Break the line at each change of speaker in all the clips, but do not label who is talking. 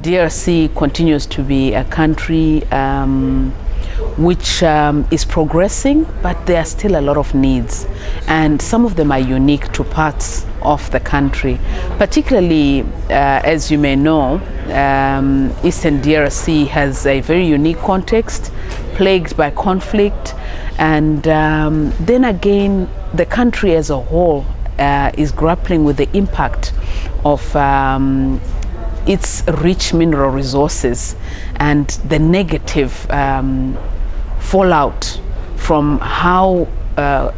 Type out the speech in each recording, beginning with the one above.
DRC continues to be a country which is progressing, but there are still a lot of needs, and some of them are unique to parts of the country. Particularly, as you may know, Eastern DRC has a very unique context, plagued by conflict, and then again, the country as a whole is grappling with the impact of its rich mineral resources and the negative fallout from how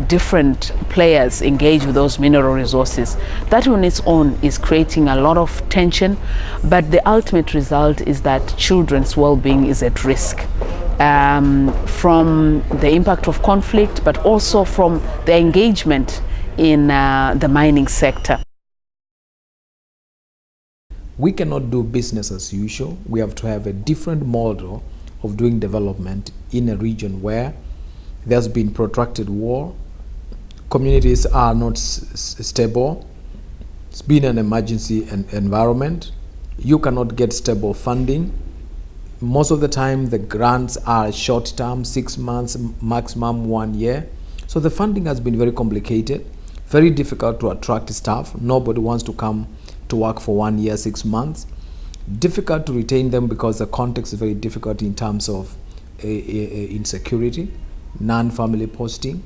different players engage with those mineral resources. That on its own is creating a lot of tension, but the ultimate result is that children's well-being is at risk from the impact of conflict, but also from the engagement in the mining sector.
We cannot do business as usual. We have to have a different model of doing development in a region where there's been protracted war, communities are not stable, it's been an emergency environment, you cannot get stable funding. Most of the time the grants are short term, 6 months, maximum 1 year. So the funding has been very complicated, very difficult to attract staff. Nobody wants to come to work for 1 year, 6 months. Difficult to retain them because the context is very difficult in terms of insecurity, non-family posting,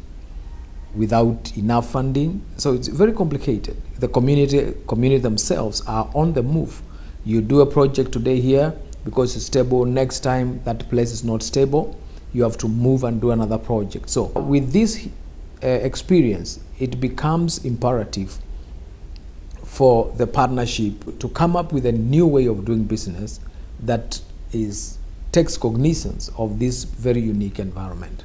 without enough funding. So it's very complicated. The community themselves are on the move. You do a project today here because it's stable, next time that place is not stable, you have to move and do another project. So with this experience, it becomes imperative for the partnership to come up with a new way of doing business that takes cognizance of this very unique environment.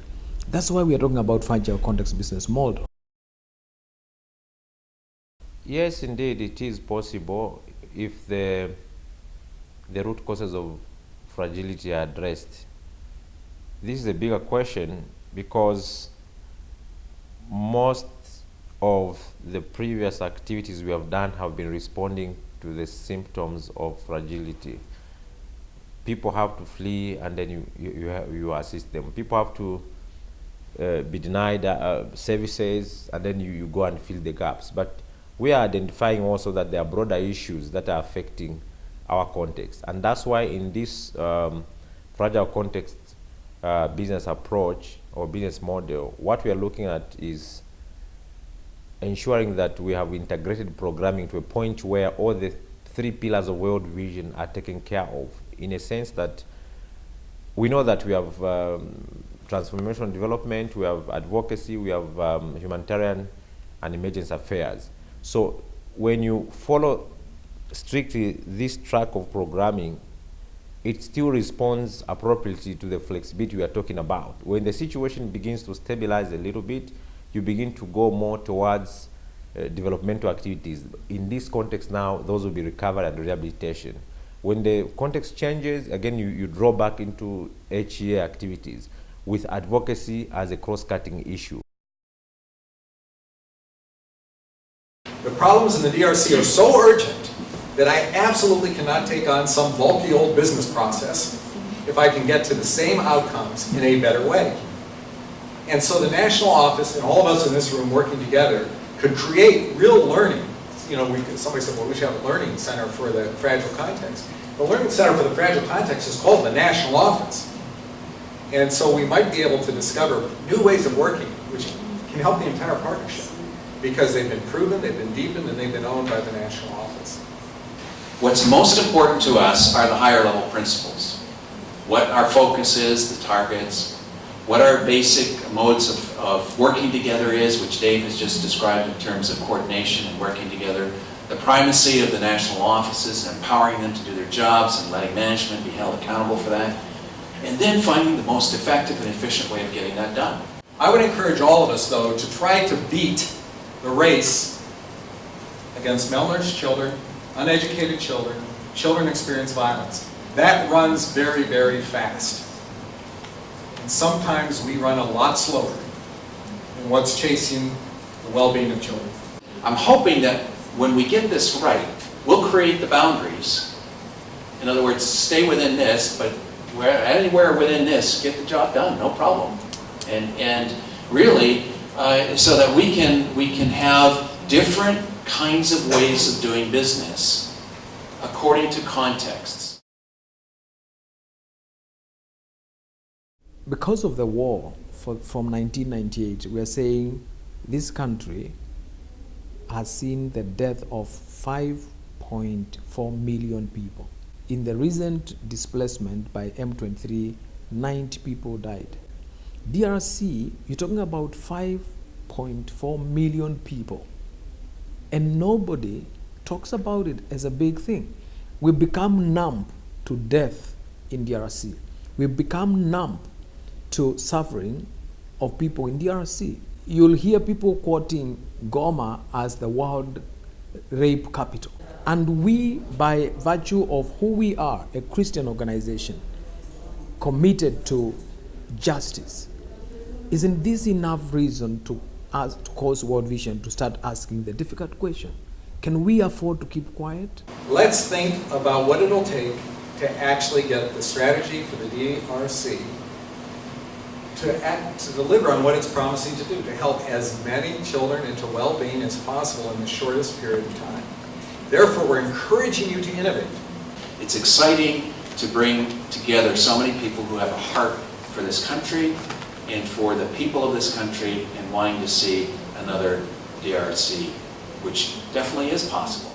That's why we are talking about fragile context business model.
Yes, indeed, it is possible if the root causes of fragility are addressed. This is a bigger question because most of the previous activities we have done have been responding to the symptoms of fragility. People have to flee and then you assist them. People have to be denied services and then you go and fill the gaps. But we are identifying also that there are broader issues that are affecting our context. And that's why in this fragile context business approach or business model, what we are looking at is ensuring that we have integrated programming to a point where all the 3 pillars of world vision are taken care of, in a sense that we know that we have transformational development, we have advocacy, we have humanitarian and emergency affairs. So when you follow strictly this track of programming, it still responds appropriately to the flexibility we are talking about. When the situation begins to stabilize a little bit, you begin to go more towards developmental activities. In this context now, those will be recovery and rehabilitation. When the context changes, again, you draw back into HEA activities with advocacy as a cross-cutting issue.
The problems in the DRC are so urgent that I absolutely cannot take on some bulky old business process if I can get to the same outcomes in a better way. And so the national office and all of us in this room working together could create real learning. You know, somebody said, well, we should have a learning center for the fragile context. The learning center for the fragile context is called the national office. And so we might be able to discover new ways of working which can help the entire partnership because they've been proven, they've been deepened, and they've been owned by the national office.
What's most important to us are the higher level principles. What our focus is, the targets, what our basic modes of working together is, which Dave has just described in terms of coordination and working together, the primacy of the national offices and empowering them to do their jobs and letting management be held accountable for that, and then finding the most effective and efficient way of getting that done.
I would encourage all of us, though, to try to beat the race against malnourished children, uneducated children, children experience violence. That runs very, very fast. And sometimes we run a lot slower than what's chasing the well-being of children.
I'm hoping that when we get this right, we'll create the boundaries In other words, stay within this, but anywhere within this, get the job done, no problem. And really, so that we can have different kinds of ways of doing business according to contexts.
Because of the war from 1998, we are saying this country has seen the death of 5.4 million people. In the recent displacement by M23, 90 people died. DRC, you're talking about 5.4 million people, and nobody talks about it as a big thing. We've become numb to death in DRC. We've become numb to suffering of people in DRC. You'll hear people quoting Goma as the world rape capital. And we, by virtue of who we are, a Christian organization committed to justice, isn't this enough reason to cause World Vision to start asking the difficult question? Can we afford to keep quiet?
Let's think about what it'll take to actually get the strategy for the DRC to deliver on what it's promising to do, to help as many children into well-being as possible in the shortest period of time. Therefore, we're encouraging you to innovate.
It's exciting to bring together so many people who have a heart for this country and for the people of this country and wanting to see another DRC, which definitely is possible.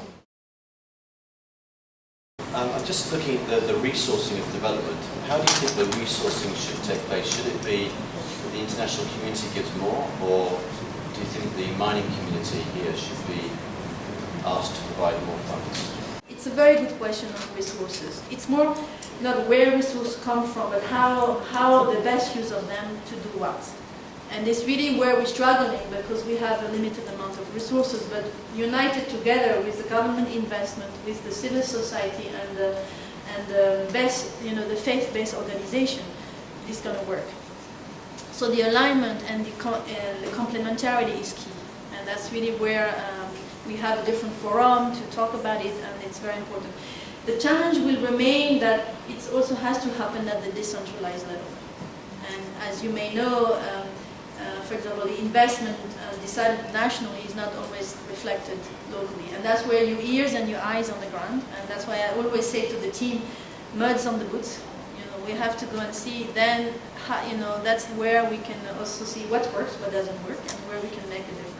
I'm just looking at the resourcing of development. How do you think the resourcing should take place? Should it be that the international community gives more, or do you think the mining community here should be asked to provide more funds?
It's a very good question on resources. It's more not where resources come from, but how the best use of them to do what. And it's really where we're struggling, because we have a limited amount of resources, but united together with the government investment, with the civil society and the best, the faith-based organization, it's going to work. So the alignment and the complementarity is key, and that's really where we have a different forum to talk about it, and it's very important. The challenge will remain that it also has to happen at the decentralized level. And as you may know, for example, the investment decided nationally is not always reflected locally. And that's where your ears and your eyes on the ground. And that's why I always say to the team, mud's on the boots. We have to go and see. Then, that's where we can also see what works, what doesn't work, and where we can make a difference.